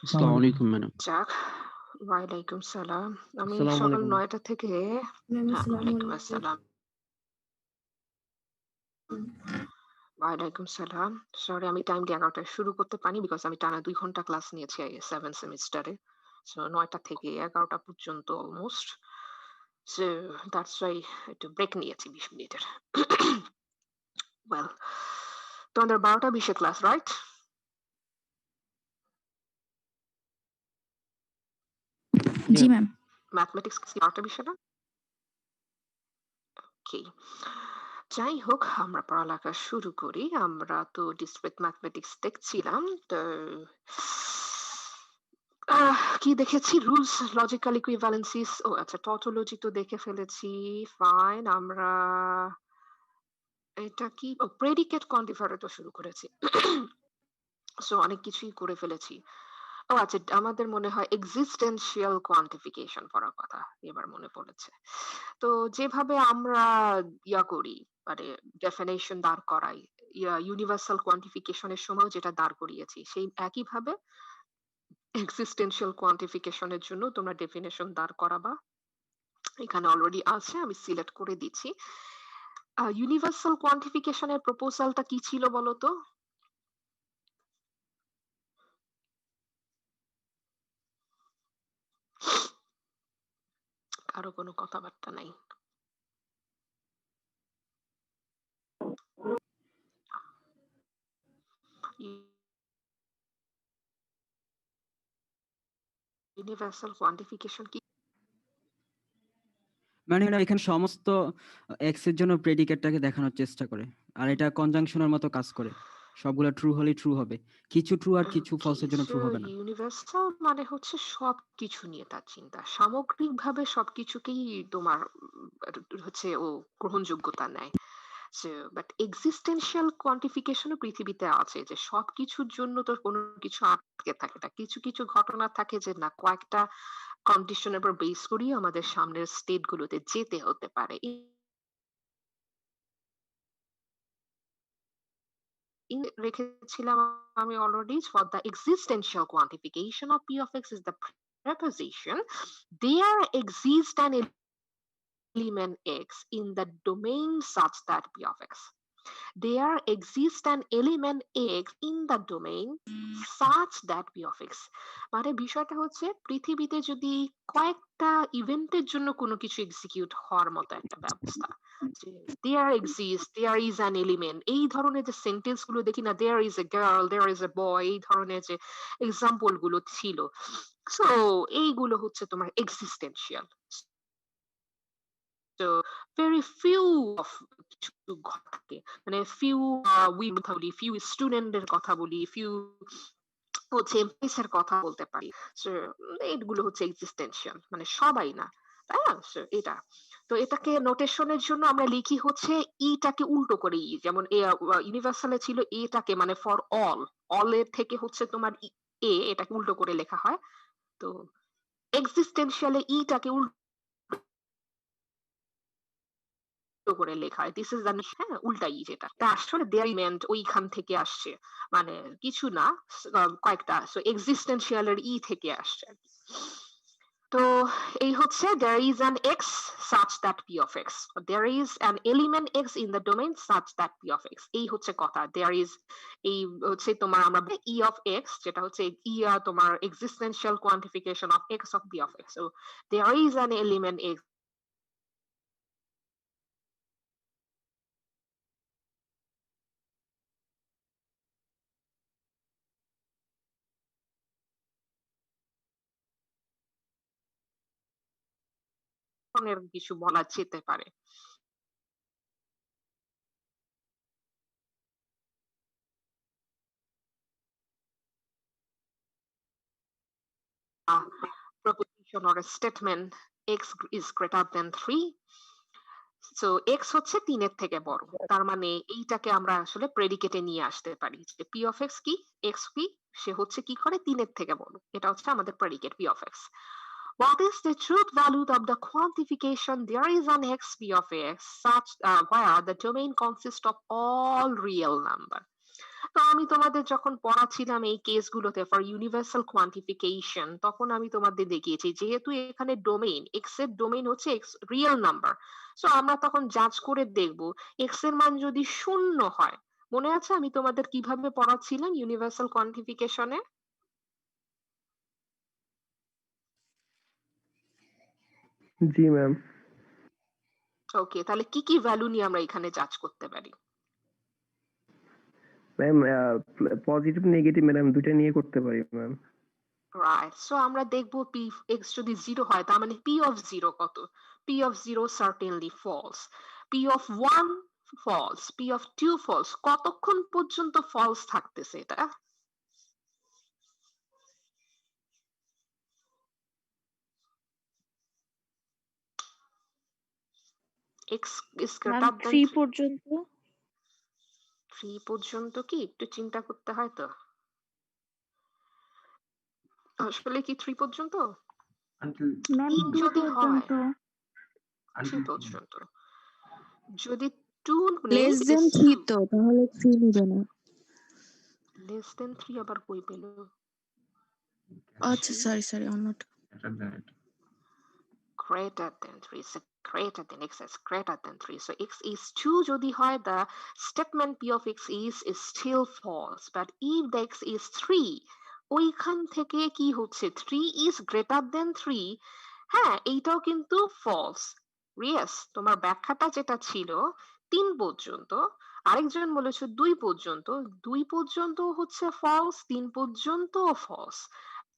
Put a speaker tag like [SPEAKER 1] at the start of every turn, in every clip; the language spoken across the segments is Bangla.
[SPEAKER 1] আসসালামু
[SPEAKER 2] আসসালামু
[SPEAKER 1] আলাইকুম।
[SPEAKER 2] আলাইকুম ম্যাডাম।
[SPEAKER 3] যাক, ওয়ালাইকুম সালাম। আমি
[SPEAKER 1] আসসালামু
[SPEAKER 3] সকাল
[SPEAKER 1] আলাইকুম।
[SPEAKER 3] ৯টা থেকে হ্যাঁ, ওয়ালাইকুম আসসালাম। ওয়ালাইকুম সালাম। সরি আমি টাইমলি ১১টায় শুরু করতে পারিনি বিকজ আমি টানা ২ ঘন্টা ক্লাস নিয়েছি 7 সেমিস্টারে। সো ৯টা থেকে ১১টা পর্যন্ত অলমোস্ট। সো দ্যাটস ওয়াই একটু ব্রেক নিয়েছি ২০ মিনিটের। ওয়েল তোমাদের ১২টা ২০ ক্লাস, রাইট?
[SPEAKER 1] জি
[SPEAKER 4] জি
[SPEAKER 1] ম্যাম।
[SPEAKER 4] ম্যাম।
[SPEAKER 3] ম্যাথমেটিক্স কি ১২টা ২০ না? ওকে। যাই হোক আমরা পড়ালেখা শুরু করি। আমরা তো ডিসক্রিট ম্যাথমেটিক্স দেখছিলাম। তো কি দেখেছি? রুলস, লজিক্যাল ইকুইভ্যালেন্সিস, ও আচ্ছা টটোলজি তো দেখে ফেলেছি। ফাইন। আমরা এটা কি? ও প্রেডিকেট কোয়ান্টিফায়ার শুরু করেছি। সো অনেক কিছুই করে ফেলেছি। ও আচ্ছা আমাদের মনে হয় এক্সিস্টেনশিয়াল কোয়ান্টিফিকেশন পড়ার কথা এবার মনে পড়েছে। তো যেভাবে আমরা করি মানে ডেফিনেশন দাঁড় করাই, ইউনিভার্সাল কোয়ান্টিফিকেশন এর সময় যেটা দাঁড় করিয়েছি সেই একইভাবে এক্সিস্টেনশিয়াল কোয়ান্টিফিকেশন এর জন্য তোমরা ডেফিনেশন দাঁড় করাবা। এখানে অলরেডি আছে, আমি সিলেক্ট করে দিচ্ছি। ইউনিভার্সাল কোয়ান্টিফিকেশন এর প্রপোজালটা কি ছিল বলো তো? কারো কোনো কথাবার্তা নাই। ইউনিভার্সাল কোয়ান্টিফিকেশন কি?
[SPEAKER 2] মানে এখানে সমস্ত এক্স এর জন্য প্রেডিকেটটাকে দেখানোর চেষ্টা করে। আর এটা কনজাংশনের মতো কাজ করে। সবগুলো ট্রু হলেই ট্রু হবে। কিছু ট্রু আর কিছু
[SPEAKER 3] ওকে,
[SPEAKER 2] ফলস এর জন্য
[SPEAKER 3] সো
[SPEAKER 2] ট্রু হবে না।
[SPEAKER 3] ইউনিভার্সাল মানে হচ্ছে সবকিছু নিয়ে তার চিন্তা, সামগ্রিকভাবে সবকিছুকেই তোমার হচ্ছে ও গ্রহণযোগ্যতা নেয়। সো বাট এক্সিস্টেনশিয়াল কোয়ান্টিফিকেশনও পৃথিবীতে আছে, যে সবকিছুর জন্য তো কোনো কিছু আটকে থাকে না, কিছু কিছু ঘটনা থাকে যে না কয়েকটা কন্ডিশনের উপর বেস করিয়ে আমাদের সামনের স্টেট গুলোতে যেতে হতে পারে। রেখেছিলাম আমি already. For the existential quantification of P of X is the preposition there exists an element x in the domain such that p of x. There exists an element x in the domain such that p of x. মানে বিষয়টা হচ্ছে পৃথিবীতে যদি কয়েকটা ইভেন্টের জন্য কোনো কিছু এক্সিকিউট হওয়ার মতো একটা ব্যবস্থা, যে there exist there is an element, এই ধরনের যে সেন্টেন্স গুলো দেখি না, there is a girl there is a boy, এই ধরনের যে এক্সাম্পল গুলো ছিল, সো এইগুলো হচ্ছে তোমার এক্সিস্টেন্সিয়াল। তো very few of কিছু ঘটে, মানে few we কথা বলি, few স্টুডেন্ট এর কথা বলি, few হচ্ছে এমপ্লয়িজ এর কথা বলতে পারি। So, এইগুলো হচ্ছে এক্সিস্টেন্সিয়াল, মানে সবাই না, তাই না? So, এটা তো এটাকে নোটেশনের জন্য আমরা লিখি হচ্ছে ইটাকে উল্টো করে, যেমন ইউনিভার্সালে ছিল এটাকে মানে ফর অল এর থেকে হচ্ছে তোমার এটাকে উল্টো করে লেখা হয়। তো এক্সিস্টেন্সিয়ালে ইটাকে উল্টো করে লেখা হয়, দিস ইজ হ্যাঁ উল্টাই, যেটা তা আসলে দেয়ারিমেন্ট ওইখান থেকে আসছে, মানে কিছু না, কয়েকটা এক্সিস্টেন্সিয়াল এর থেকে আসছে আর কি। তো এই হচ্ছে there is an x such that p of x, there is an element x in the domain such that p of x, এই হচ্ছে কথা। there is এই হচ্ছে তোমার আমরা e of x, যেটা হচ্ছে তোমার existential quantification of x of p of x, so there is an element x ধরনের কিছু বলা যেতে পারে। Proposition or a statement x is greater than 3, so x হচ্ছে ৩ এর থেকে বড়, তার মানে এইটাকে আমরা আসলে প্রেডিকেটে নিয়ে আসতে পারি যে পি অফ এক্স কি, এক্স পি সে হচ্ছে কি করে ৩ এর থেকে বড়, এটা হচ্ছে আমাদের predicate P of x. What is the truth value of the quantification there is an x p of x such where the domain consists of all real number? তো আমি তোমাদের যখন পড়াচ্ছিলাম এই কেসগুলোতে ফর ইউনিভার্সাল কোয়ান্টিফিকেশন, তখন আমি তোমাদের দেখিয়েছি যেহেতু এখানে ডোমেইন এক্স এর ডোমেইন হচ্ছে এক্স রিয়েল নাম্বার, সো আমরা তখন যাচ করে দেখব এক্স এর মান যদি শূন্য হয়। মনে আছে আমি তোমাদের কিভাবে পড়াচ্ছিলাম ইউনিভার্সাল কোয়ান্টিফিকেশনে?
[SPEAKER 1] জি ম্যাম।
[SPEAKER 3] ওকে, তাহলে কি কি ভ্যালু নিয়ে আমরা এখানে যাচ করতে পারি?
[SPEAKER 1] ম্যাম পজিটিভ নেগেটিভ ম্যাডাম দুইটা নিয়ে করতে পারি ম্যাম।
[SPEAKER 3] রাইট, সো আমরা দেখবো পি এক্স যদি 0 হয় তার মানে পি অফ 0 কত? P of 0 certainly false, P of 1 false, P of 2 false. কতক্ষণ পর্যন্ত ফলস থাকতেছে এটা? X is
[SPEAKER 4] ma'am
[SPEAKER 3] greater than
[SPEAKER 4] 3 পর্যন্ত।
[SPEAKER 3] 3 পর্যন্ত কি একটু চিন্তা করতে হয় তো, আসলে কি 3 পর্যন্ত?
[SPEAKER 4] ম্যাম
[SPEAKER 3] 3
[SPEAKER 4] 2
[SPEAKER 3] যদি হয়,
[SPEAKER 4] পর্যন্ত।
[SPEAKER 3] 3 পর্যন্ত যদি 2
[SPEAKER 4] লেস
[SPEAKER 3] নেই
[SPEAKER 4] দেন
[SPEAKER 3] is
[SPEAKER 4] 3
[SPEAKER 3] 2,
[SPEAKER 4] তো তাহলে 3 নিবে না।
[SPEAKER 3] লেস দেন 3 আবার কই পেল?
[SPEAKER 4] আচ্ছা সরি অন্যটা।
[SPEAKER 3] Greater than 3, so greater than x is greater than 3, so x is 2 যদি হয়, the statement p of x is still false, but if the x is 3, ওইখান থেকে কি হচ্ছে 3 is greater than 3, হ্যাঁ এইটাও কিন্তু false. yes, তোমার ব্যাখ্যাটা যেটা ছিল 3 পর্যন্ত, আরেকজন বলেছে 2 পর্যন্ত, 2 পর্যন্ত হচ্ছে false, 3 পর্যন্ত false,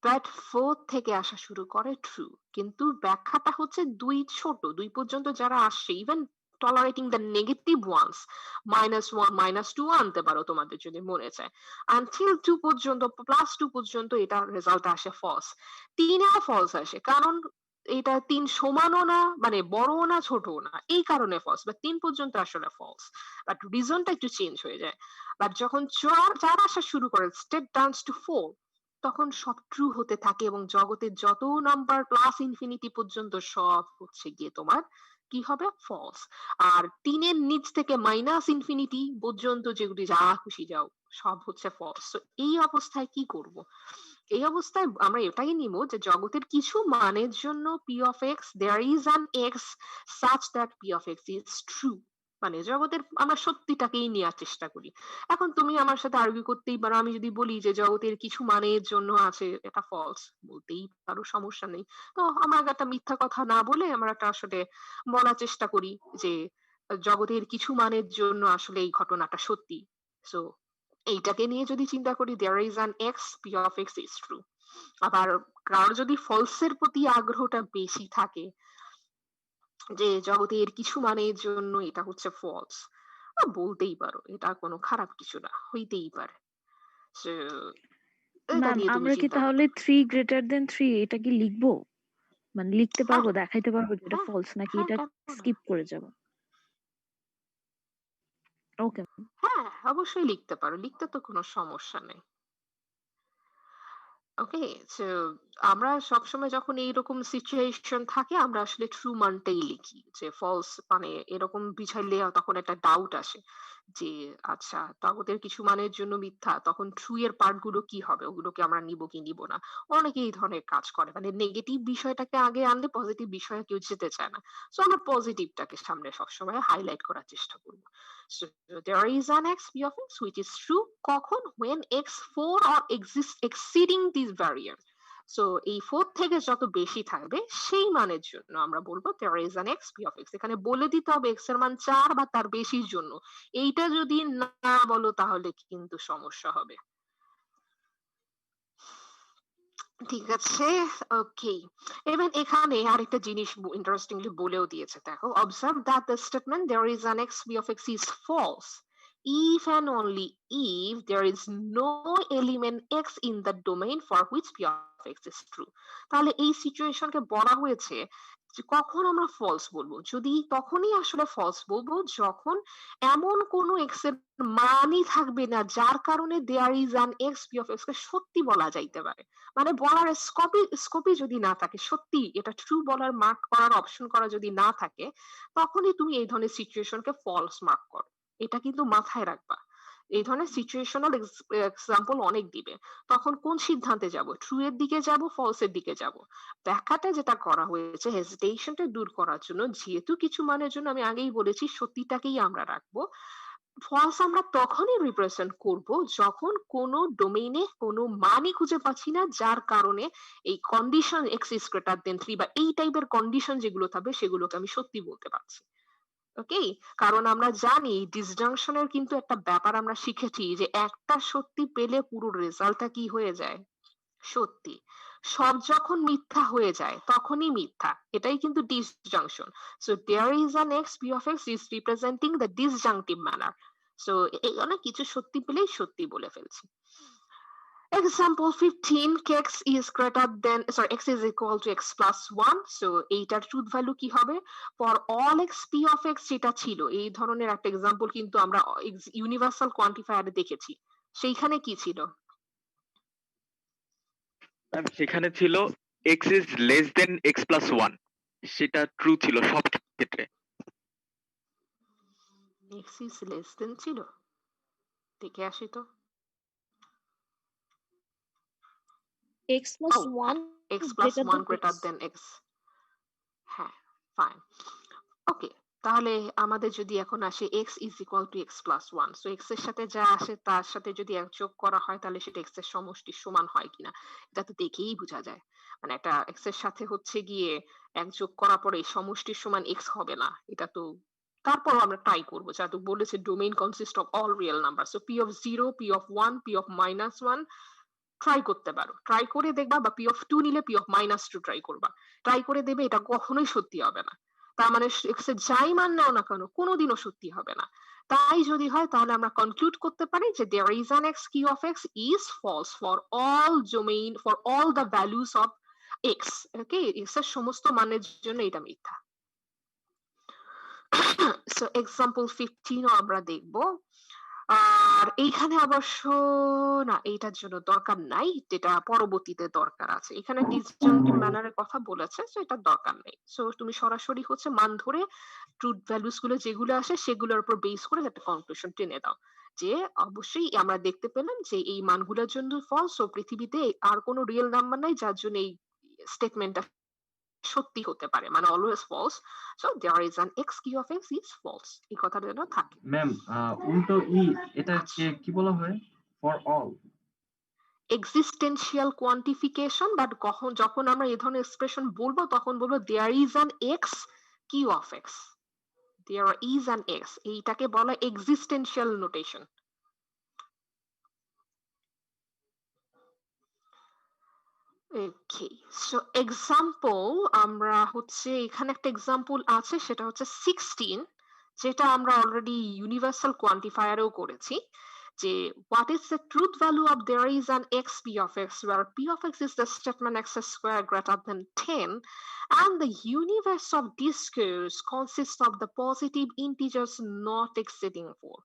[SPEAKER 3] বাট 4 থেকে আসা শুরু করে ট্রু। কিন্তু ব্যাখ্যাটা হচ্ছে 2 ছোট, 2 পর্যন্ত যারা আসছে, ইভেন টলারেটিং দ্য নেগেটিভ ওয়ান্স, -1 -2 আনতে পারো তোমাদের যদি মনে চায়, আনটিল 2 পর্যন্ত +2 পর্যন্ত এটা রেজাল্ট আসে ফলস। 3এও ফলস আসে, কারণ এটা 3 সমানও না, মানে বড়ও না ছোটও না, এই কারণে ফলস, বা 3 পর্যন্ত আসলে ফলস, বাট রিজনটা একটু চেঞ্জ হয়ে যায়। বাট যখন 4 আসা শুরু করে, স্টেপ টার্নস টু 4, তখন সব ট্রু হতে থাকে এবং জগতের যত নাম্বার প্লাস ইনফিনিটি পর্যন্ত সব হচ্ছে গিয়ে তোমার কি হবে ফলস। আর 3-এর নিচ থেকে মাইনাস ইনফিনিটি পর্যন্ত যেগুলি যা খুশি যাও সব হচ্ছে ফলস। তো এই অবস্থায় কি করব? এই অবস্থায় আমরা এটাই নিব যে জগতের কিছু মানের জন্য P of X, there is an X such that P of X is true, মানে জগতের আমরা সত্যিটাকেই নেওয়ার চেষ্টা করি। এখন তুমি আমার সাথে আর্গুই করতেই পারো, আমি যদি বলি যে জগতের কিছু মানের জন্য আছে এটা ফলস, বলতেই পারো, সমস্যা নেই। তো আমরা একটা মিথ্যা কথা না বলে আমরা একটা আসলে বলার চেষ্টা করি যে জগতের কিছু মানের জন্য আসলে এই ঘটনাটা সত্যি। সো এইটাকে নিয়ে যদি চিন্তা করি, there is an X, P of X is true. আবার কারোর যদি ফলসের প্রতি আগ্রহটা বেশি থাকে, যে জগতের কিছু মানের জন্য এটা হচ্ছে ফলস, বলতেই পারো, এটা কোনো খারাপ কিছু না, হইতেই পারে। So, এটা
[SPEAKER 4] ম্যাম
[SPEAKER 3] নিয়ে তুমি
[SPEAKER 4] আমরা কি
[SPEAKER 3] চিন্তা
[SPEAKER 4] তাহলে
[SPEAKER 3] করো।
[SPEAKER 4] 3 গ্রেটার দেন 3 এটা কি লিখবো? মানে লিখতে
[SPEAKER 3] হ্যাঁ,
[SPEAKER 4] পারবো, দেখাইতে পারবো যে এটা
[SPEAKER 3] হ্যাঁ,
[SPEAKER 4] ফলস নাকি
[SPEAKER 3] হ্যাঁ,
[SPEAKER 4] এটা
[SPEAKER 3] কেন না?
[SPEAKER 4] স্কিপ করে যাব? ওকে।
[SPEAKER 3] হ্যাঁ, অবশ্যই লিখতে পারো, লিখতে তো কোনো সমস্যা নেই। ওকে, সো আমরা সবসময় যখন এইরকম সিচুয়েশন থাকে আমরা আসলে ট্রু মানটাই লিখি, যে ফলস মানে এরকম বিছাইলে তখন একটা ডাউট আসে যে আচ্ছা তাগদের কিছু মানের জন্য মিথ্যা, তখন ট্রু এর পার্ট গুলো কি হবে, ওগুলোকে আমরা নিব কি নিব না। অনেকে এই ধরনের কাজ করে, মানে নেগেটিভ বিষয়টাকে আগে আনলে পজিটিভ বিষয়ে কেউ যেতে চায় না। সো আমরা পজিটিভটাকে সামনে সবসময় হাইলাইট করার চেষ্টা করবো। So there is an x p of x which is true কখন, when x4 or exists exceeding this barrier. So এই 4 থেকে যত বেশি থাকবে সেই মানের জন্য আমরা বলবো there is an x p of x। এখানে বলে দিতে হবে x এর মান 4 বা তার বেশির জন্য। এইটা যদি না বলো তাহলে কিন্তু সমস্যা হবে। ঠিক আছে, ওকে। এবার এখানে আরেকটা জিনিস ইন্টারেস্টিংলি বলেও দিয়েছে, দেখো, observe that the statement there is an X P of X is false if and only if there is no element x in the domain for which p of x is true। তাহলে এই সিচুয়েশনকে বলা হয়েছে যে কখন আমরা ফলস বলবো, যদি তখনই আসলে ফলস বলবো যখন এমন কোনো এক্স এর মানই থাকবে না যার কারণে there is an X P of X কে সত্যি বলা যাইতে পারে। মানে বলার স্কোপই যদি না থাকে, সত্যি এটা ট্রু বলার মার্ক করার অপশন করা যদি না থাকে, তখনই তুমি এই ধরনের সিচুয়েশনকে ফলস মার্ক করো। এটা কিন্তু মাথায় রাখবা এই ধরনের সিচুয়েশনাল এক্সাম্পল অনেক দিবে। তখন কোন সিদ্ধান্তে যাব, ট্রু এর দিকে যাব, ফলস এর দিকে যাব? ব্যাখ্যাটা যেটা করা হয়েছে হেজিটেশনটা দূর করার জন্য, যেহেতু কিছু মানের জন্য আমি আগেই বলেছি সত্যিটাকেই আমরা রাখবো, ফলস আমরা তখনই রিপ্রেজেন্ট করব যখন কোন ডোমেইনে কোনো মানই খুঁজে পাচ্ছি না, যার কারণে এই condition x is greater than 3 বা এই টাইপের কন্ডিশন যেগুলো থাকবে সেগুলোকে আমি সত্যি বলতে পারছি। ওকে, কারণ আমরা জানি ডিসজাংশনের কিন্তু একটা ব্যাপার আমরা শিখেছি যে একটা সত্যি পেলে পুরো রেজাল্টটা কি হয়ে যায়, সত্যি। সব যখন মিথ্যা হয়ে যায় তখনই মিথ্যা, এটাই কিন্তু disjunction. So there is an X P of X is representing the disjunctive manner. So এই অনেক কিছু সত্যি পেলেই সত্যি বলে ফেলছি। Example 15, x is greater than, sorry, x is equal to x plus 1. So এইটার ট্রুথ ভ্যালু কি হবে? For all x p of x যেটা ছিল, এই ধরনের একটা এক্সাম্পল কিন্তু আমরা ইউনিভার্সাল কোয়ান্টিফায়ারে দেখেছি। সেইখানে কি ছিল?
[SPEAKER 5] সেখানে ছিল x is less than x plus 1, সেটা ট্রু ছিল সব ক্ষেত্রে।
[SPEAKER 3] x is less than ছিল, দেখে আসি তো।
[SPEAKER 4] x plus
[SPEAKER 3] Oh,
[SPEAKER 4] 1
[SPEAKER 3] x plus
[SPEAKER 4] greater
[SPEAKER 3] 1
[SPEAKER 4] than
[SPEAKER 3] greater
[SPEAKER 4] x.
[SPEAKER 3] than x. হ্যাঁ, ফাইন। ওকে, তাহলে আমাদের যদি এখন আসে x is equal to x plus 1, so x এর সাথে যা আসে তার সাথে যদি এক যোগ করা হয় তাহলে সেটা x এর সমষ্টির সমান হয় কিনা, এটা তো দেখেই বোঝা যায়। মানে একটা x এর সাথে হচ্ছে গিয়ে এক যোগ করার পরে সমষ্টির সমান x হবে না, এটা তো তারপর আমরা ট্রাই করবো, যেহেতু বলেছে domain consist of all real number, so p of 0, p of 1, p of -1 try করতে পারো, ট্রাই করে দেখবা, বা p of 2 নিলে p of -2 ট্রাই করবা, ট্রাই করে দেবে, এটা কখনোই সত্যি হবে না। তার মানে x এর যাই মান নাও না কেন কোনোদিনও সত্যি হবে না। তাই যদি হয় তাহলে আমরা কনক্লুড করতে পারি যে there is an x q of x is false for all domain, for all the values of x. Okay, x এর সমস্ত মানের জন্য এটা মিথ্যা। সো এক্সাম্পল 15 আমরা দেখবো। আর এইখানে অবশ্য না, এইটার জন্য দরকার নাই, যেটা পরবর্তীতে দরকার আছে। এখানে ডিসজাংটিভ ম্যানারের কথা বলেছে, সো এটা দরকার নেই। সো তুমি সরাসরি হচ্ছে মান ধরে ট্রুথ ভ্যালুস গুলো যেগুলো আসে সেগুলোর উপর বেস করে একটা কনক্লুশন টেনে দাও, যে অবশ্যই আমরা দেখতে পেলাম যে এই মানগুলোর জন্য ফলস, ও পৃথিবীতে আর কোনো রিয়েল নাম্বার নাই যার জন্য এই স্টেটমেন্টটা সত্যি হতে পারে, মানে always false. So there is an X Q of X is false, এই কথাটা যেন থাকে।
[SPEAKER 6] ম্যাম উল্টো ই এটাকে কি বলা হয়? For all
[SPEAKER 3] existential quantification, but যখন আমরা এই ধরনের এক্সপ্রেশন বলবো তখন বলবো there is an X Q of X, there is an X, এইটাকে বলা existential notation. Okay, so example আমরা হচ্ছে এখানে একটা এক্সাম্পল আছে, সেটা হচ্ছে 16, যেটা আমরা অলরেডি ইউনিভার্সাল কোয়ান্টিফায়ারেও করেছি, যে what is the truth value of there is an x p of x where p of x is the statement x square greater than 10 and the universe of discourse consists of the positive integers not exceeding 4.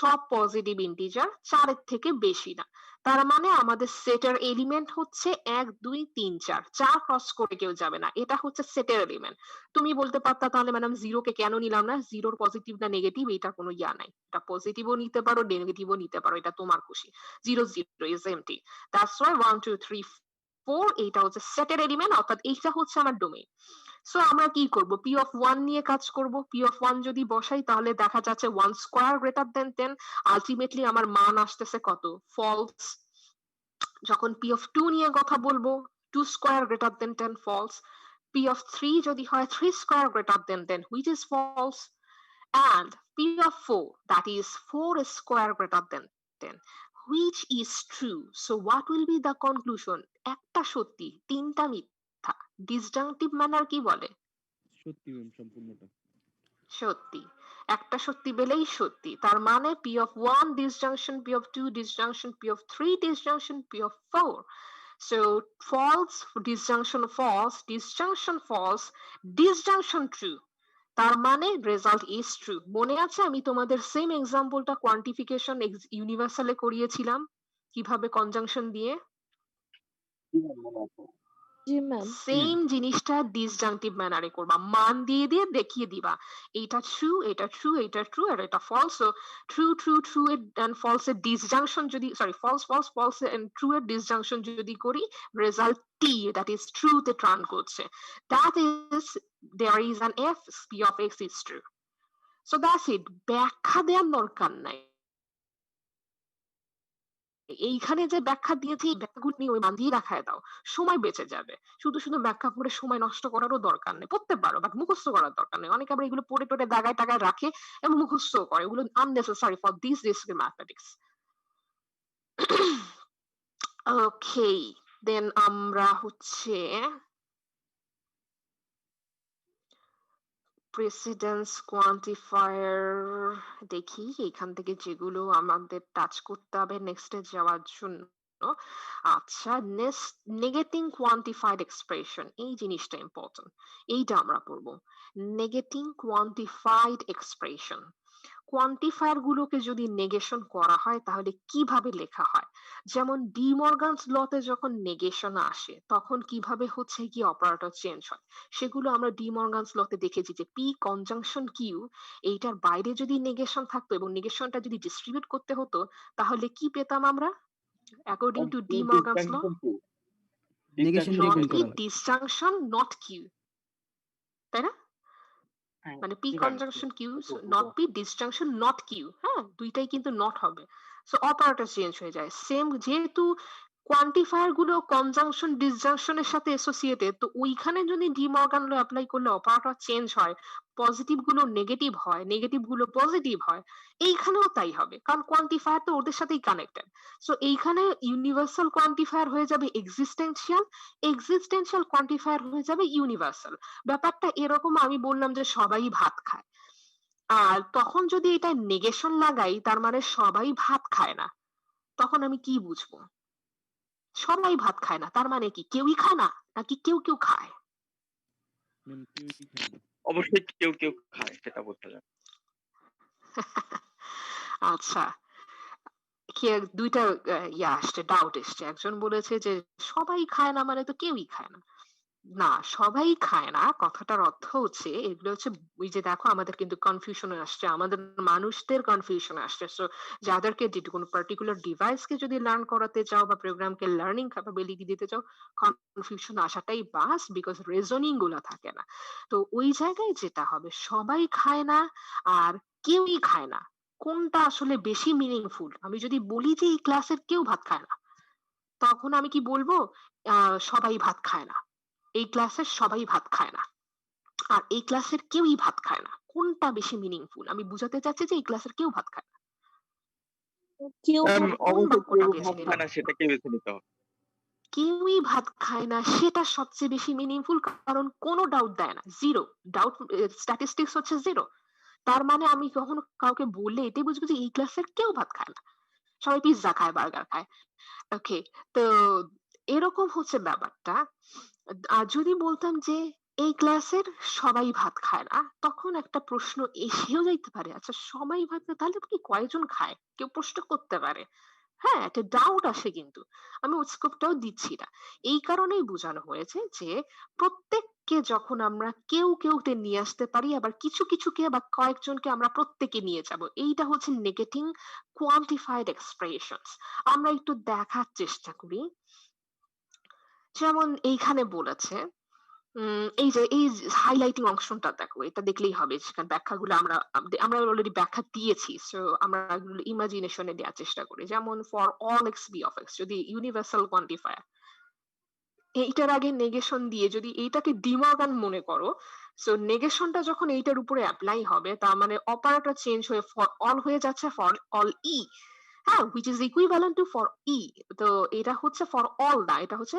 [SPEAKER 3] সব পজিটিভ ইন্টিজার 4 এর থেকে বেশি না, তার মানে আমাদের সেটের এলিমেন্ট হচ্ছে 1 2 3 4, 4 ক্রস করে কেউ যাবে না, এটা হচ্ছে সেটের এলিমেন্ট। তুমি বলতে পারতা তাহলে ম্যাডাম জিরোকে কেন নিলাম না, জিরোর পজিটিভ না নেগেটিভ এটা কোনো ইয়া নাই, এটা পজিটিভও নিতে পারো নেগেটিভও নিতে পারো, এটা তোমার খুশি। 0 0 ইজ এমটি, দ্যাটস ওয়াই 1 2 3 4 এইটা হচ্ছে সেটের এলিমেন্ট, অর্থাৎ এইটা হচ্ছে আমার ডোমেইন। সো আমরা কি করব, p of 1 নিয়ে কাজ করব। p of 1 যদি বসাই তাহলে দেখা যাচ্ছে 1 স্কয়ার গ্রেটার দেন 10, আলটিমেটলি আমার মান আসতেছে কত, ফলস। যখন p of 2 নিয়ে কথা বলবো, 2 square greater than 10, false. p of 3 যদি হয় 3 square greater than 10, which is false. And p of 4, that is 4 square greater than 10, which is true. So what will be the conclusion? একটা সত্যি তিনটা মিথ্যা। ডিসজাংটিভ ম্যানার কি বলে?
[SPEAKER 7] সত্যি ম্যাম, সম্পূর্ণটা
[SPEAKER 3] সত্যি, একটা সত্যি পেলেই সত্যি, তার মানে p of 1 disjunction, p of 2 disjunction, p of 3 disjunction, p of 4. So false, disjunction false, disjunction false, disjunction true, তার মানে রেজাল্ট ইজ ট্রু। মনে আছে আমি তোমাদের সেম এক্সাম্পলটা কোয়ান্টিফিকেশন ইউনিভার্সালে করিয়েছিলাম কিভাবে কনজাংশন দিয়ে?
[SPEAKER 4] জি ম্যাম।
[SPEAKER 3] সেম জিনিসটা ডিসজাংটিভ ম্যানারে করবা, মান দিয়ে দিয়ে দেখিয়ে দিবা এইটা ট্রু, এটা ট্রু, এটা ট্রু, আর এটা false. So true true true and false এর ডিসজাংশন যদি, sorry, false false false and true এর ডিসজাংশন যদি করি, রেজাল্ট টি, দ্যাট ইজ ট্রু তে টার্ন করছে, that is there is an F P of X is true. So that's it, ব্যাখ্যা দেওয়ার দরকার নাই। এইখানে যে ব্যাখ্যা দিয়েছি, এই ব্যাখ্যাগুলো নিয়ে ওই মান দিয়ে দেখায় দাও, সময় বেঁচে যাবে। শুধু শুধু ব্যাখ্যা পড়ে সময় নষ্ট করারও দরকার নেই, পড়তে পারো বাট মুখস্থ করার দরকার নেই। অনেকে আবার এগুলো পড়ে টোড়ে দাগায় টাগায় রাখে এবং মুখস্থ করে, এগুলো unnecessary for this discrete mathematics. Okay, then আমরা হচ্ছে প্রেসিডেন্স কোয়ান্টিফায়ার দেখি, এখান থেকে যেগুলো আমাদের টাচ করতে হবে নেক্সটে যাওয়ার জন্য। আচ্ছা, নেগেটিং কোয়ান্টিফাইড এক্সপ্রেশন, এই জিনিসটা ইম্পর্টেন্ট, এইটা আমরা পড়বো। নেগেটিং কোয়ান্টিফাইড এক্সপ্রেশন, কোয়ান্টিফায়ার গুলোকে যদি নেগেশন করা হয় তাহলে কিভাবে লেখা হয়। যেমন ডি মর্গানস লতে যখন নেগেশন আসে তখন কিভাবে হচ্ছে কি অপারেটর চেঞ্জ হয়, সেগুলো আমরা ডি মর্গানস লতে দেখেছি যে পি কনজাংশন কিউ, এইটার বাইরে যদি নেগেশন থাকতো এবং নেগেশনটা যদি ডিস্ট্রিবিউট করতে হতো তাহলে কি পেতাম আমরা, according to De Morgan's law,
[SPEAKER 2] negation দিয়ে
[SPEAKER 3] নট
[SPEAKER 2] গুণ
[SPEAKER 3] পি
[SPEAKER 2] করা হয়।
[SPEAKER 3] ডিসজাংশন নট কিউ, তাই না?
[SPEAKER 5] হ্যাঁ,
[SPEAKER 3] মানে পি
[SPEAKER 5] জি ma'am.
[SPEAKER 3] Conjunction Q not P disjunction not Q, হ্যাঁ দুইটাই কিন্তু নট হবে। সো অপারেটর চেঞ্জ হয়ে যায়। সেম যেহেতু কোয়ান্টিফায়ার গুলো কনজাংশন ডিসজাংশনের সাথে অ্যাসোসিয়েটেড, তো ওইখানে যদি ডি মর্গান ল অ্যাপ্লাই করলে অপারেটর চেঞ্জ হয়, পজিটিভ গুলো নেগেটিভ হয়, নেগেটিভ গুলো পজিটিভ হয়, এইখানেও তাই হবে কারণ কোয়ান্টিফায়ার তো ওদের সাথেই কানেক্টেড। সো এইখানে ইউনিভার্সাল কোয়ান্টিফায়ার হয়ে যাবে এক্সিস্টেন্সিয়াল, এক্সিস্টেন্সিয়াল কোয়ান্টিফায়ার হয়ে যাবে ইউনিভার্সাল। ব্যাপারটা এরকম, আমি বললাম যে সবাই ভাত খায়, আর তখন যদি এটা নেগেশন লাগাই তার মানে সবাই ভাত খায় না, তখন আমি কি বুঝবো? সবাই ভাত খায় না তার মানে কি কেউই খায় না নাকি কেউ কেউ খায়?
[SPEAKER 7] ম্যাম কেউই খায় না।
[SPEAKER 5] অবশ্যই কেউ কেউ খায়, সেটা বলতে যাবে।
[SPEAKER 3] আচ্ছা, দুইটা আসছে, ডাউট এসছে। একজন বলেছে যে সবাই খায় না মানে তো কেউই খায় না। না, সবাই খায় না কথাটার অর্থ হচ্ছে এগুলো হচ্ছে, ওই যে দেখো আমাদের কিন্তু কনফিউশন আসছে, আমাদের মানুষদের কনফিউশন আসছে। সো যাদেরকে কোনো পার্টিকুলার ডিভাইসকে যদি লার্ন করাতে চাও বা প্রোগ্রামকে লার্নিং ক্যাপাবিলিটি দিতে চাও, কনফিউশন আসাটাই বাস, বিকজ রিজনিং গুলো থাকে না। তো ওই জায়গায় যেটা হবে, সবাই খায় না আর কেউই খায় না, কোনটা আসলে বেশি মিনিংফুল? আমি যদি বলি যে এই ক্লাসের কেউ ভাত খায় না, তখন আমি কি বলবো? সবাই ভাত খায় না, এই ক্লাসের সবাই ভাত খায় না, আর এই ক্লাসের কেউই ভাত খায় না, কোনটা বেশি মিনিংফুল? আমি বুঝাতে চাচ্ছি যে এই ক্লাসের কেউ ভাত খায় না।
[SPEAKER 4] কেউ
[SPEAKER 5] ম্যাম
[SPEAKER 3] কোন
[SPEAKER 5] অবশ্যই কেউ
[SPEAKER 3] বাক্যটা বেছে
[SPEAKER 5] ভাত
[SPEAKER 3] নিলাম?
[SPEAKER 5] খায় না, সেটাকে বেছে নিতে হবে।
[SPEAKER 3] কেউই ভাত খায় না সেটা সবচেয়ে বেশি মিনিংফুল, কারণ কোনো ডাউট দেয় না, জিরো ডাউট, স্ট্যাটিস্টিক্স হচ্ছে জিরো। তার মানে আমি কখনো কাউকে বললে এটাই বুঝবো যে এই ক্লাসের কেউ ভাত খায় না, সবাই পিৎজা খায়, বার্গার খায়। ওকে, তো এরকম হচ্ছে ব্যাপারটা। আর যদি বলতাম যে এই ক্লাসের সবাই ভাত খায় না, তখন একটা প্রশ্ন এসেও যাইতে পারে, আচ্ছা সবাই ভাত খায় তাহলে কি কয়জন খায়, কেউ প্রশ্ন করতে পারে। হ্যাঁ, একটা ডাউট আসে, কিন্তু আমি ওই স্কোপটাও দিচ্ছি না। এই কারণেই বোঝানো হয়েছে যে প্রত্যেককে যখন আমরা কেউ কেউতে নিয়ে আসতে পারি, আবার কিছু কিছুকে বা কয়েকজনকে আমরা প্রত্যেকে নিয়ে যাব, এইটা হচ্ছে নেগেটিং কোয়ান্টিফাইড এক্সপ্রেশনস। আমরা একটু দেখার চেষ্টা করি। যেমন এইখানে বলেছে, এই যে এই হাইলাইটিং অংশটা দেখো, এটা দেখলেই হবে, সেখানে ব্যাখ্যাগুলো আমরা আমরা অলরেডি ব্যাখ্যা দিয়েছি। সো আমরা এগুলো ইমাজিনেশনে দেওয়ার চেষ্টা করি। যেমন for all X B of X, যদি ইউনিভার্সাল কোয়ান্টিফায়ার, এইটার আগে নেগেশন দিয়ে যদি এইটাকে ডিমর্গান মনে করো, সো নেগেশনটা যখন এইটার উপরে অ্যাপ্লাই হবে তার মানে অপারেটর চেঞ্জ হয়ে ফর অল হয়ে যাচ্ছে ফর অল ই, হ্যাঁ, which is equivalent to for e। তো এটা হচ্ছে ফর অল না, এটা হচ্ছে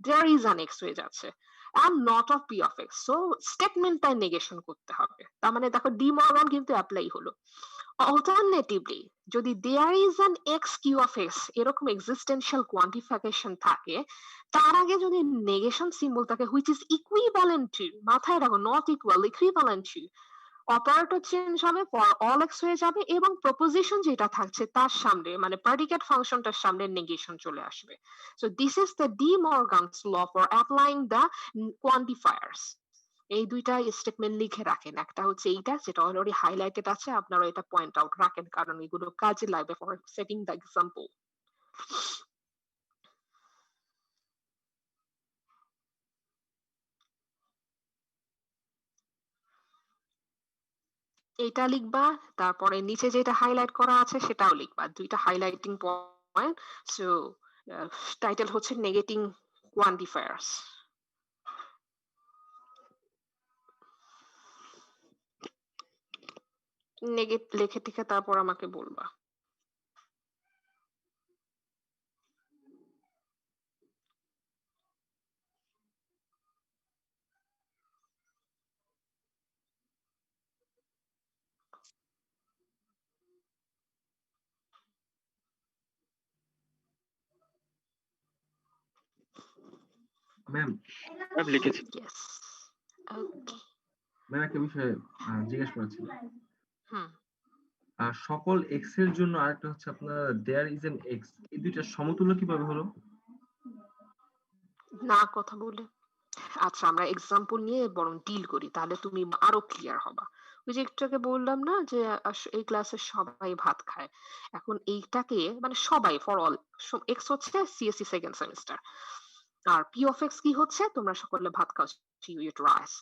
[SPEAKER 3] there is an x হয়ে যাচ্ছে and not of p of x। So স্টেটমেন্টটাই নেগেশন করতে হবে, তার মানে দেখো ডি মর্গান কিন্তু অ্যাপ্লাই হলো। অল্টারনেটিভলি যদি there is an x q of x এরকম এক্সিস্টেন্সিয়াল কোয়ান্টিফিকেশন থাকে, তার আগে যদি নেগেশন সিম্বল থাকে which is equivalent to, মাথায় রাখো, not equal, equivalent to operator change হবে, ফর অল এক্স হয়ে যাবে, এবং প্রপোজিশন যেটা থাকছে তার সামনে মানে প্রেডিকেট ফাংশনটার সামনে নেগেশন চলে আসবে। So this is the De Morgan's law for applying the quantifiers. এই দুইটা স্টেটমেন্ট লিখে রাখেন, একটা হচ্ছে এইটা যেটা অলরেডি হাইলাইটেড আছে, আপনারা এটা পয়েন্ট আউট রাখেন কারণ এগুলো কাজে লাগবে ফর সেটিং দ্য এক্সাম্পল। এটা লিখবা, তারপরে নিচে যেটা হাইলাইট করা আছে সেটাও লিখবা, দুইটা হাইলাইটিং পয়েন্ট। সো টাইটেল হচ্ছে নেগেটিং কোয়ান্টিফায়ার্স। লিখে টিখে তারপর আমাকে বলবা।
[SPEAKER 6] ম্যাম
[SPEAKER 5] ম্যাম লিখেছি।
[SPEAKER 3] ইয়েস, ওকে।
[SPEAKER 6] ম্যাম একটা বিষয় জিজ্ঞেস করেছি।
[SPEAKER 3] হুম,
[SPEAKER 6] সকল এক্স এর জন্য আরেকটা হচ্ছে আপনার দেয়ার ইজ এন এক্স, এই দুইটা সমতুল্য কিভাবে হলো?
[SPEAKER 3] না কথা বলে। আচ্ছা আমরা এক্সাম্পল নিয়ে বরং ডিল করি, তাহলে তুমি আরো ক্লিয়ার হবা। ওই যে একটু আগে বললাম না যে এই ক্লাসে সবাই ভাত খায়, এখন এইটাকে মানে সবাই ফর অল, এক্স হচ্ছে সিএসসি সেকেন্ড সেমিস্টার, আর পি অফ এক্স কি হচ্ছে তোমরা সকলে ভাত খাও, ইউ ইট রাইস।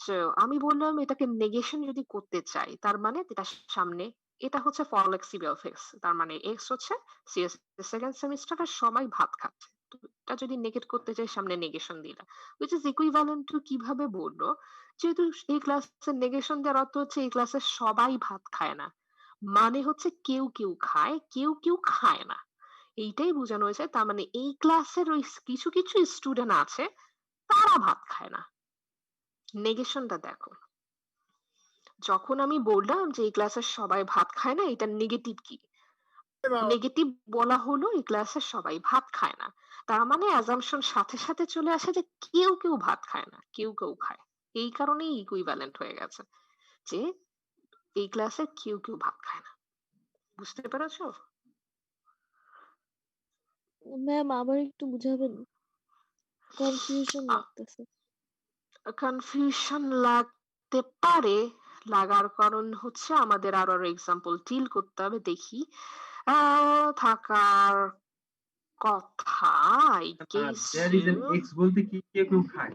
[SPEAKER 3] সো আমি বললাম এটাকে নেগেশন যদি করতে চাই, তার মানে এটা সামনে, এটা হচ্ছে for all x of x, তার মানে এক্স হচ্ছে সিএসসি সেকেন্ড সেমিস্টার আর সবাই ভাত খাচ্ছে, তো এটা যদি নেগেট করতে চাই সামনে নেগেশন দিলাম, which is equivalent to কিভাবে বললো, যেহেতু এই ক্লাসের নেগেশন দেওয়ার অর্থ হচ্ছে এই ক্লাসে সবাই ভাত খায় না, মানে হচ্ছে কেউ কেউ খায়, কেউ কেউ খায় না, এইটাই বোঝানো হয়েছে। তার মানে এই ক্লাসের ওই কিছু কিছু স্টুডেন্ট আছে তারা ভাত খায় না। নেগেশনটা দেখো, যখন আমি বললাম যে এই ক্লাসের সবাই ভাত খায় না, এটা নেগেটিভ কি? নেগেটিভ বলা হলো এই ক্লাসের সবাই ভাত খায় না, তার মানে অ্যাজাম্পশন সাথে সাথে চলে আসে যে কেউ কেউ ভাত খায় না, কেউ কেউ খায়, এই কারণেই ইকুইভ্যালেন্ট হয়ে গেছে যে এই ক্লাসে কেউ কেউ ভাত খায় না। বুঝতে পেরেছো?
[SPEAKER 4] ম্যাম আবার একটু বুঝাবেন, কনফিউশন লাগতেছে।
[SPEAKER 3] কনফিউশন লাগতে পারে, লাগার কারণ হচ্ছে আমাদের আরো এক্সাম্পল ডিল করতে হবে, দেখি থাকার কথা। I guess
[SPEAKER 6] there is an x বলতে কি কেউ কেউ খায়?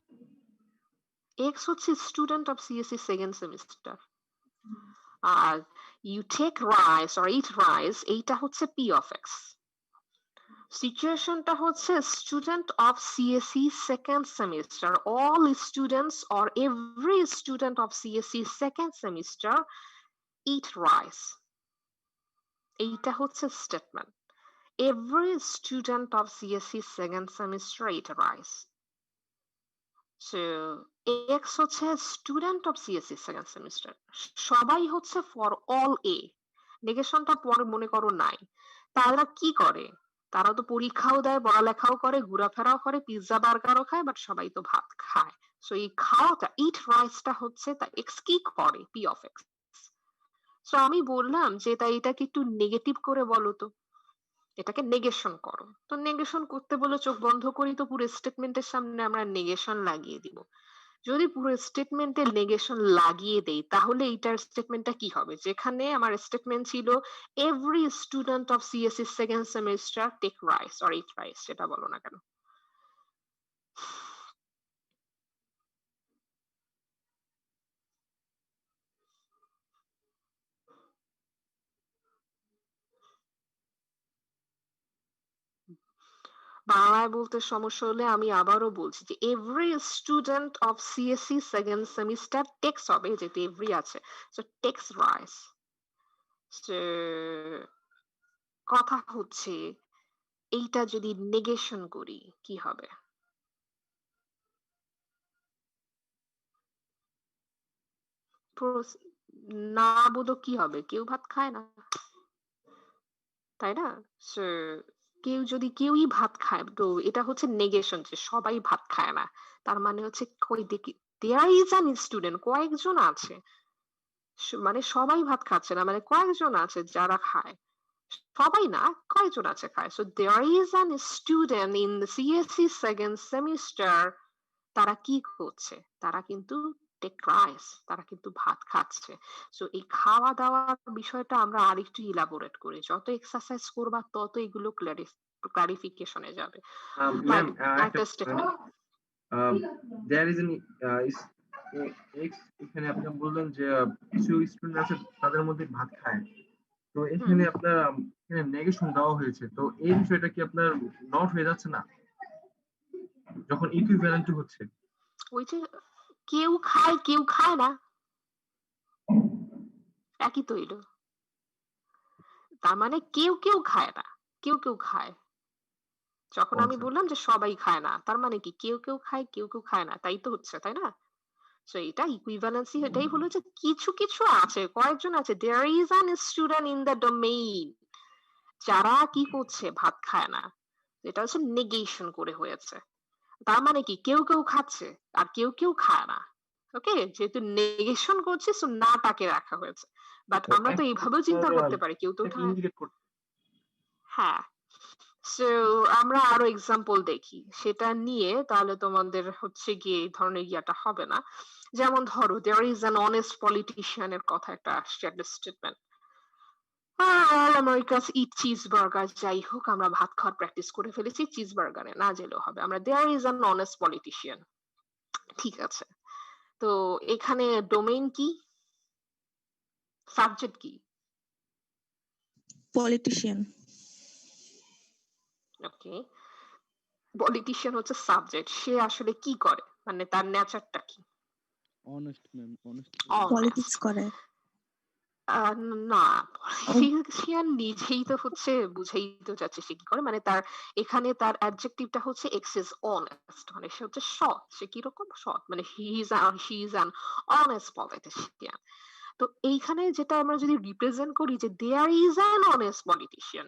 [SPEAKER 3] X হচ্ছে student of CSC second semester, আর you take rice or eat rice, এইটা হচ্ছে পি অফ এক্স। সিচুয়েশনটা হচ্ছে student of CSC second semester, all students or every student of CSC second semester eat rice, এইটা হচ্ছে statement. Every student of CSC second semester eat rice. So x হচ্ছে student of CSC second semester, সবাই হচ্ছে ফর অল এ, নেগেশনটা পরে মনে করো নাই। তারা কি করে, তারা তো পরীক্ষাও দেয়, পড়ালেখাও করে, ঘোরাফেরাও করে, পিৎজা বার্গারও খায়, বাট সবাই তো ভাত খায়। সো এই খাওয়াটা ইট রাইসটা হচ্ছে তা এক্স কি করে, পি অফ এক্স। সো আমি বললাম যে তাই এটাকে একটু নেগেটিভ করে বলো তো, এটাকে নেগেশন করো। তো নেগেশন করতে বলে চোখ বন্ধ করি তো পুরো স্টেটমেন্টের সামনে আমরা নেগেশন লাগিয়ে দিব। যদি পুরো স্টেটমেন্টে নেগেশন লাগিয়ে দেই তাহলে এইটার স্টেটমেন্টটা কি হবে, যেখানে আমার স্টেটমেন্ট ছিল every student of CSC second semester take rice or eat rice, সেটা বলো না কেন? বাংলায় বলতে সমস্যা হলে আমি আবারও বলছি যে every student of CSC second semester takes হবে, যেহেতু এভরি আছে, সো টেক্স রাইস। কথা হচ্ছে এইটা যদি নেগেশন করি কি হবে? না বোধক কি হবে, কেউ ভাত খায় না, তাই না? So, কেউ যদি কেউই ভাত খায় তো এটা হচ্ছে নেগেশন যে সবাই ভাত খায় না, তার মানে হচ্ছে কই দেখি দেয়ার ইজ অ্যান স্টুডেন্ট, কয়েকজন আছে মানে সবাই ভাত খাচ্ছে না, মানে কয়েকজন আছে যারা খায়, সবাই না, কয়েকজন আছে খায়। So there is an student in the CSC second semester, তারা কি করছে, তারা কিন্তু টেক রাইস, তারা কিন্তু ভাত খাচ্ছে। সো এই খাওয়া দাওয়ার বিষয়টা আমরা আরেকটু ইলাবোরেট করি, যত এক্সারসাইজ করবা তত এগুলো ক্লারিফিকেশনে যাবে।
[SPEAKER 6] ম্যাম
[SPEAKER 3] একটা স্টেটমেন্ট
[SPEAKER 6] দেয়ার ইজ এক্স, এখানে আপনি বললেন যে কিছু স্টুডেন্ট আছে তাদের মধ্যে ভাত খায়, তো এখানে আপনার এখানে নেগেশন দেওয়া হয়েছে, তো এই বিষয়টা কি আপনার নট হয়ে যাচ্ছে না যখন ইকুইভ্যালেন্ট হচ্ছে?
[SPEAKER 3] ওই যে কেউ খায় না, একই তো এলো। তার মানে কেউ খায় না, কেউ খায়। যখন আমি
[SPEAKER 6] আচ্ছা।
[SPEAKER 3] বললাম যে সবাই খায় না, তার মানে কি কেউ খায়, কেউ খায় না, তাই তো হচ্ছে, তাই না? সো এটা ইকুইভ্যালেন্সি, এটাই হলো যে কিছু আছে, কয়েকজন আছে, there is an student in the domain, যারা কি করছে, ভাত খায় না। এটা হচ্ছে নেগেশন করে হয়েছে। তার মানে কি কেউ খাচ্ছে আর কেউ খায় না। ওকে, যেহেতু নেগেশন করছে, সো নাটাকে রাখা হয়েছে। বাট আমরা তো এইভাবেও চিন্তা করতে পারি, কেউ তো খায়।
[SPEAKER 6] ইন্ডিকেট করতে
[SPEAKER 3] হ্যাঁ, সো আমরা আরো এক্সাম্পল দেখি সেটা নিয়ে, তাহলে তোমাদের হচ্ছে গিয়ে এই ধরনের ইয়াটা হবে না। যেমন ধরো, দেয়ার ইজ অ্যান অনেস্ট পলিটিশিয়ানের কথা একটা আসছে, একটা স্টেটমেন্ট, অল আমেরিকাস ইট চিজ বার্গার। যাই হোক, আমরা ভাত খাওয়ার প্র্যাকটিস করে ফেলেছি, চিজ বার্গারে না গেলেও হবে, আমরা there is an honest politician. ঠিক আছে, তো এখানে ডোমেইন কি, সাবজেক্ট কি?
[SPEAKER 4] পলিটিশিয়ান।
[SPEAKER 3] ওকে, পলিটিশিয়ান হচ্ছে সাবজেক্ট, সে আসলে কি করে, মানে তার নেচারটা কি?
[SPEAKER 7] অনেস্ট ম্যাম, অনেস্ট
[SPEAKER 4] পলিটিক্স করে।
[SPEAKER 3] না, পলিটিশিয়ান নিজেই তো হচ্ছে, বুঝেই তো যাচ্ছে সে কি করে, মানে তার এখানে তার অ্যাডজেক্টিভটা হচ্ছে এক্স ইজ অনেস্ট, মানে সে হচ্ছে সৎ। সে কিরকম সৎ, মানে he is an honest politician. তো এইখানে যেটা আমরা যদি রিপ্রেজেন্ট করি যে there is an honest politician,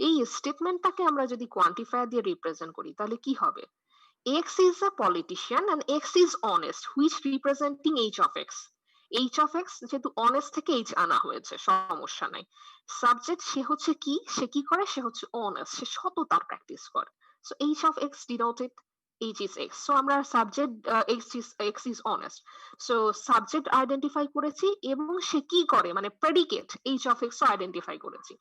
[SPEAKER 3] এই স্টেটমেন্টটাকে আমরা যদি কোয়ান্টিফায়ার দিয়ে রিপ্রেজেন্ট করি, তাহলে কি হবে? X is a politician and X is honest, which representing H of X. H of X যেহেতু honest থেকে H আনা হয়েছে, সমস্যা নাই। সাবজেক্ট সে হচ্ছে কি, সে কি করে, সে হচ্ছে honest, সে সততার প্র্যাকটিস করে। So H of X denoted H is X. So আমরা subject X is honest. So subject identify করেছি এবং সে কি করে, মানে প্রেডিকেট H of X ও আইডেন্টিফাই করেছি।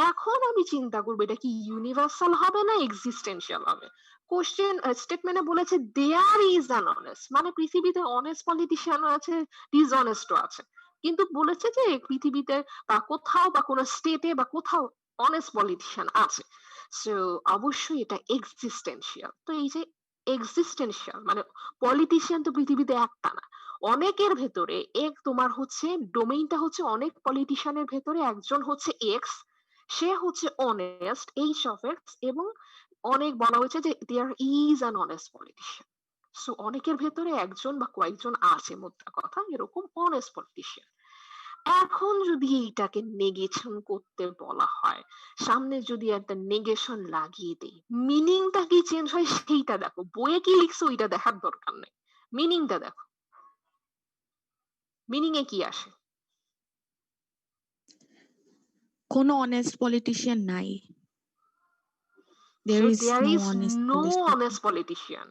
[SPEAKER 3] এখন আমি চিন্তা করবো এটা কি ইউনিভার্সাল হবে না এক্সিস্টেন্সিয়াল হবে। কোশ্চেন স্টেটমেন্টে বলেছে দেয়ার ইজ অ্যান অনেস্ট, মানে পৃথিবীতে অনেস্ট পলিটিশিয়ানও আছে, ডিসঅনেস্টও আছে, কিন্তু বলেছে যে পৃথিবীতে বা কোথাও বা কোনো স্টেটে বা কোথাও অনেস্ট পলিটিশিয়ান আছে। সো অবশ্যই এটা এক্সিস্টেন্সিয়াল। তো এই যে এক্সিস্টেন্সিয়াল মানে পলিটিশিয়ান তো পৃথিবীতে একটা না, অনেকের ভেতরে এক, তোমার হচ্ছে ডোমেইনটা হচ্ছে অনেক পলিটিশিয়ানের ভেতরে একজন হচ্ছে এক্স, সে হচ্ছে অনেস্ট এইচ অফ এক্স, এবং অনেক বলা হয়েছে যে there is an honest politician. So অনেকের ভেতরে একজন বা কয়েকজন আছে, মোদ্দা কথা এরকম অনেস্ট পলিটিশিয়ান। এখন যদি এইটাকে নেগেশন করতে বলা হয়, সামনে যদি একটা নেগেশন লাগিয়ে দেই, মিনিংটা কি চেঞ্জ হয় সেইটা দেখো, বইয়ে কি লিখছো ওইটা দেখার দরকার নেই, মিনিংটা দেখো, মিনিং এ কি আসে?
[SPEAKER 4] কোনো অনেস্ট পলিটিশিয়ান নাই।
[SPEAKER 3] So
[SPEAKER 4] There is
[SPEAKER 3] there
[SPEAKER 4] no
[SPEAKER 3] is
[SPEAKER 4] honest
[SPEAKER 3] no
[SPEAKER 4] politician.
[SPEAKER 3] honest politician.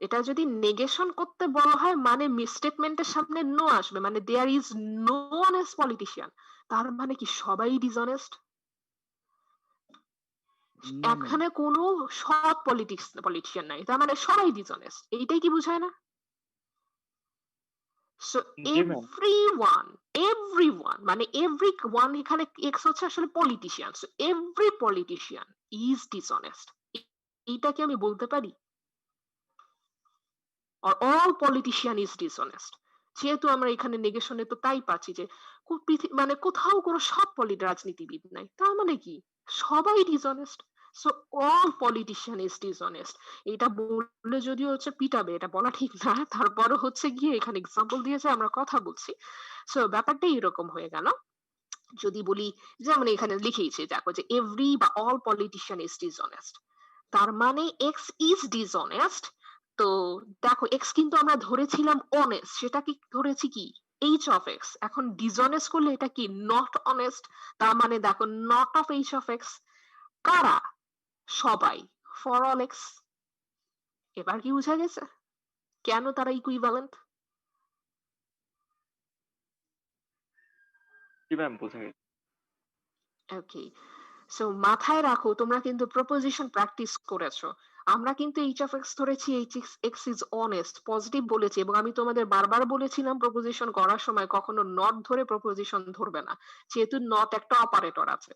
[SPEAKER 3] এটা যদি নেগেশন করতে বলা হয়, মানে স্টেটমেন্টের সামনে নো আসবে, মানে there is no honest politician, তার মানে কি সবাই ডিসঅনেস্ট?
[SPEAKER 7] না ম্যাম,
[SPEAKER 3] এখানে কোনো সৎ পলিটিশিয়ান নাই, তার মানে সবাই ডিসঅনেস্ট, এইটাই কি বুঝায় না? সো
[SPEAKER 5] জি ম্যাম।
[SPEAKER 3] এভরিওয়ান মানে এভরিওয়ান, এখানে এক্স হচ্ছে আসলে politician, so every politician is dishonest, এইটা কি আমি বলতে পারি? or all politician is dishonest? যেহেতু আমরা এখানে নেগেশনে তো তাই পাচ্ছি যে মানে কোথাও কোনো সৎ রাজনীতিবিদ নাই, তার মানে কি সবাই dishonest. So all politician is dishonest. এটা বললে যদিও হচ্ছে পিটাবে, এটা বলা ঠিক না, তারপরও হচ্ছে গিয়ে এখানে এক্সাম্পল দিয়েছে, আমরা কথা বলছি। সো ব্যাপারটা এরকম হয়ে গেল। যদি বলি, যেমন এখানে লিখেইছে দেখো যে এভরি বা অল পলিটিশিয়ান ইজ ডিসঅনেস্ট, তার মানে এক্স ইজ ডিসঅনেস্ট। তো দেখো এক্স কিন্তু আমরা ধরেছিলাম অনেস্ট, সেটা কি ধরেছি কি এইচ অফ এক্স এখন ডিসঅনেস্ট করলে এটা কি নট অনেস্ট, তার মানে দেখো not of H of x কারা, সবাই, ফর অল এক্স। এবার কি বুঝা গেছে কেন তারা ইকুইভ্যালেন্ট?
[SPEAKER 5] জি ম্যাম, বোঝা গেছে।
[SPEAKER 3] ওকে, সো মাথায় রাখো তোমরা কিন্তু প্রপোজিশন প্র্যাকটিস করেছো। আমরা কিন্তু এইচ অফ এক্স ধরেছি, H x is honest positive বলেছি, এবং আমি তোমাদের বারবার বলেছিলাম প্রপোজিশন করার সময় কখনো নট ধরে প্রপোজিশন ধরবে না, যেহেতু নট একটা অপারেটর আছে।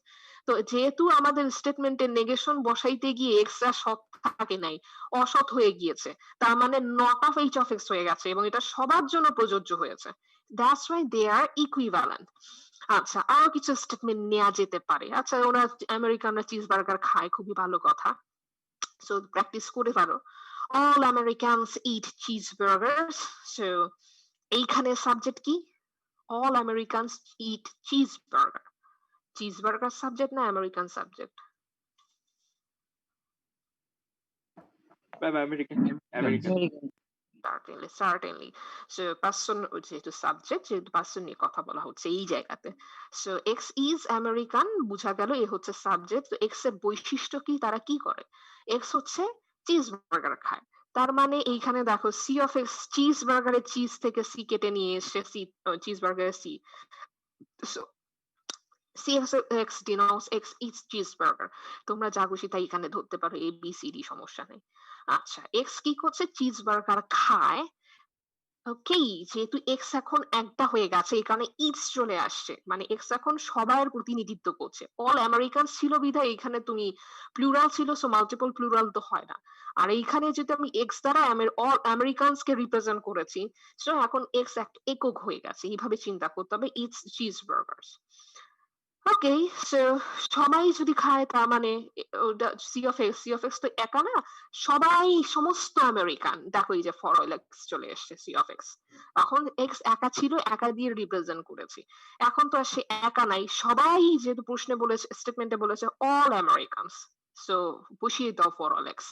[SPEAKER 3] তো যেহেতু আমাদের স্টেটমেন্টের নেগেশন বসাইতে গিয়ে এক্স রা সৎ থাকে নাই, অসৎ হয়ে গিয়েছে, তার মানে not of H of X হয়ে গেছে, এবং এটা সবার জন্য প্রযোজ্য হয়েছে। That's why they are equivalent. আচ্ছা, আরো কিছু স্টেটমেন্ট নেওয়া যেতে পারে। আচ্ছা, ওরা আমেরিকানরা চিজ বার্গার খায়, খুবই ভালো কথা, সো প্র্যাকটিস করে পারো। All Americans eat cheese burgers. So এইখানে সাবজেক্ট কি? All Americans eat cheese burger. Cheese burger subject না American subject?
[SPEAKER 5] Ma'am American, American.
[SPEAKER 3] Certainly. So person যেহেতু সাবজেক্ট, যেহেতু পার্সন নিয়ে কথা বলা হচ্ছে এই জায়গাতে, সো এক্স ইজ আমেরিকান বুঝা গেল, এ হচ্ছে সাবজেক্ট। তো এক্স এর বৈশিষ্ট্য কি, তারা কি করে? এক্স হচ্ছে চিজ বার্গার খায়, তার মানে এইখানে দেখো সি অফ এক্স, চিজ বার্গারের চিজ থেকে সি কেটে নিয়ে এসে সি, চিজ বার্গারের C, so C X denotes X is cheese burger. তোমরা যা খুশি তাই এখানে ধরতে পারো, এ বি সি ডি, সমস্যা নেই। আচ্ছা, এক্স কি করছে? চিজ বার্গার খায়। ওকে, যেহেতু এক্স এখন একটা হয়ে গেছে এই কারণে ইটস চলে আসছে, মানে এক্স এখন সবার প্রতিনিধিত্ব করছে। অল আমেরিকান ছিল বিধায় এখানে তুমি প্লুরাল ছিল, সো মাল্টিপল প্লুরাল তো হয় না। আর এইখানে যদি আমি এক্স দ্বারা অল আমেরিকানস কে রিপ্রেজেন্ট করেছি, সো এখন এক্স একক হয়ে গেছে, এইভাবে চিন্তা করতে হবে। It's cheese burghers. Okay, so সবাই যদি খায় তার মানে সি অফ এক্স তো একা না, সবাই, সমস্ত আমেরিকান। দেখো এই যে ফর অল এক্স চলে এসছে সি অফ এক্স, এখন এক্স একা ছিল, একা দিয়ে রিপ্রেজেন্ট করেছি। এখন তো আর সে একা নাই, সবাই, যেহেতু প্রশ্নে বলেছে, স্টেটমেন্টে বলেছে অল আমেরিকানস, সো বসিয়ে দাও ফর অল এক্স।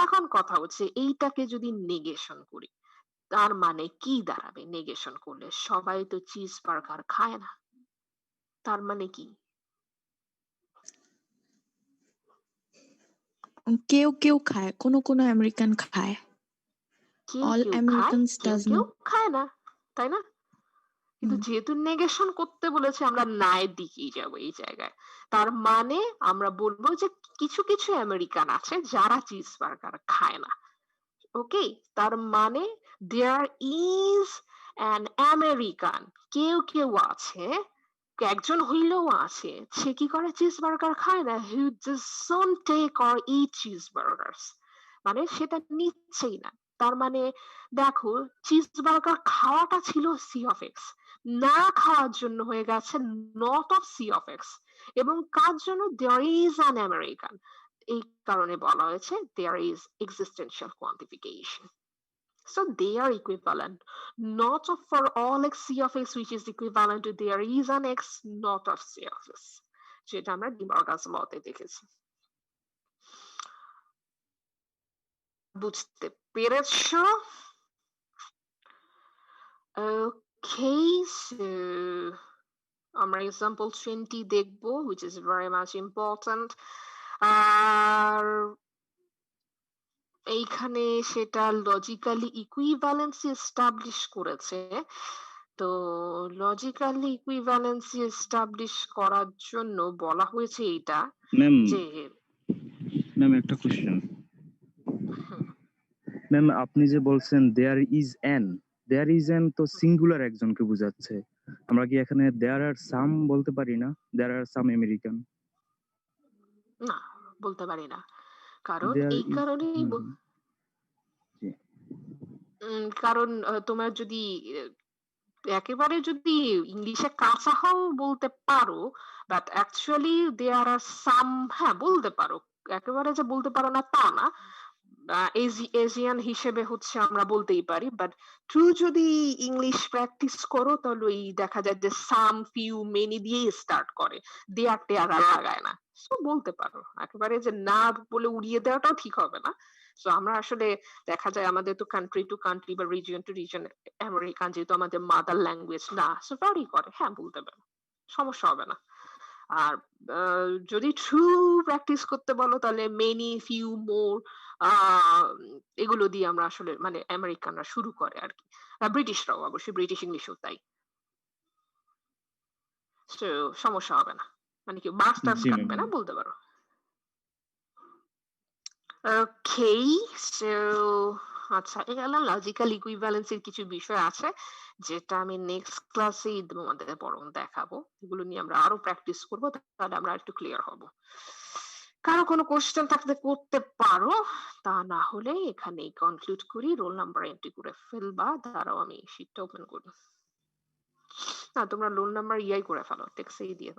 [SPEAKER 3] এখন কথা হচ্ছে এইটাকে যদি নেগেশন করি, তার মানে কি দাঁড়াবে? নেগেশন করলে সবাই তো চিজ বার্গার খায় না, তার মানে কি?
[SPEAKER 4] কেউ কেউ খায়, কোনো কোনো আমেরিকান খায়।
[SPEAKER 3] কেউ
[SPEAKER 4] All
[SPEAKER 3] কেউ খায়,
[SPEAKER 4] Americans
[SPEAKER 3] কেউ
[SPEAKER 4] does
[SPEAKER 3] কেউ
[SPEAKER 4] not.
[SPEAKER 3] খায় না, তাই না? কিন্তু
[SPEAKER 4] হুম।
[SPEAKER 3] যেহেতু নেগেশন করতে বলেছে, আমরা নায়ের দিকেই যাব এই জায়গায়। তার মানে আমরা বলবো যে কিছু কিছু আমেরিকান আছে যারা চিজ বার্গার খায় না। ওকে, তার মানে দেয়ার ইজ অ্যান আমেরিকান, কেউ কেউ আছে, একজন হইলেও আছে, সে কি করে? চিজ বার্গার খায় না। Who doesn't take or eat cheese burgers, মানে সেটা নিচ্ছেই না। তার মানে দেখো, চিজ বার্গার খাওয়াটা ছিল সি অফ এক্স, না খাওয়ার জন্য হয়ে গেছে not of C of X. এবং কার জন্য? দেয়ার ইজ অ্যান আমেরিকান, এই কারণে বলা হয়েছে there is existential quantification. So they are equivalent, not of for all x c of x which is equivalent to there is an x not of c of x, যেটা আমরা ডিমর্গানস লতে দেখেছি। বুঝতে পেরেছো? ওকে, সো আমরা এক্সাম্পল 20 দেখবো, which is very much important। আর এইখানে সেটা লজিক্যালি ইকুইভ্যালেন্সি এস্টাবলিশ করেছে। তো লজিক্যালি ইকুইভ্যালেন্সি এস্টাবলিশ করার জন্য বলা হয়েছে এইটা
[SPEAKER 7] ম্যাম,
[SPEAKER 3] যে
[SPEAKER 7] ম্যাম একটা কোশ্চেন।
[SPEAKER 3] হুম,
[SPEAKER 7] ম্যাম আপনি যে বলছেন দেয়ার ইজ অ্যান তো সিঙ্গুলার একজনকে বোঝাচ্ছে, আমরা কি এখানে দেয়ার আর সাম বলতে পারি না? দেয়ার আর সাম আমেরিকান,
[SPEAKER 3] না বলতে পারি না, কারণ
[SPEAKER 7] দেয়ার
[SPEAKER 3] এই
[SPEAKER 7] ইজ,
[SPEAKER 3] কারণেই
[SPEAKER 7] জি
[SPEAKER 3] কারণ তোমার যদি একেবারে যদি ইংলিশে কাঁচা হও বলতে পারো, বাট অ্যাকচুয়ালি দেয়ার আর সাম, হ্যাঁ বলতে পারো, একেবারে যে বলতে পারো না তা না। এজিয়ান হিসেবে হচ্ছে আমরা বলতেই পারি, বাট ট্রু যদি ইংলিশ প্র্যাকটিস করো তাহলে ওই দেখা যায় যে সাম, ফিউ, মেনি দিয়ে স্টার্ট করে, দেয়ার টেয়ার আর লাগায় না। সো বলতে পারো, একেবারে যে না বলে উড়িয়ে দেওয়াটাও ঠিক হবে না। সো আমরা আসলে দেখা যায় আমাদের তো কান্ট্রি টু কান্ট্রি বা রিজিয়ন টু রিজিয়ন আমেরিকান যেহেতু আমাদের মাদার ল্যাঙ্গুয়েজ না, সো ভ্যারি করে, হ্যাঁ বলতে পারে, সমস্যা হবে না। আর যদি ট্রু প্র্যাকটিস করতে বলো তাহলে মেনি ফিউ মোর এগুলো দিয়ে আমরা আসলে মানে আমেরিকানরা শুরু করে আর কি, ব্রিটিশরাও অবশ্যই, ব্রিটিশ ইংলিশও তাই। তো সমস্যা হবে না, মানে কি মাস্টার্স
[SPEAKER 7] জি
[SPEAKER 3] কাটবে
[SPEAKER 7] ম্যাম।
[SPEAKER 3] না বলতে পারো। Okay, so আচ্ছা, এগুলো লজিক্যাল ইকুইভ্যালেন্সির কিছু বিষয় আছে যেটা আমি নেক্সট ক্লাসে তোমাদের বরং দেখাবো, এগুলো নিয়ে আমরা আরো প্র্যাকটিস করবো, তাহলে আমরা একটু ক্লিয়ার হব। কারো কোনো কোশ্চেন থাকলে করতে পারো, তা না হলে এখানেই কনক্লুড করি। রোল নাম্বার এন্ট্রি করে ফেলবা, দাঁড়াও আমি শীটটা ওপেন করি। না, তোমরা রোল নাম্বার ইয়াই করে ফেলো, টেক্সটেই দিয়ে দাও।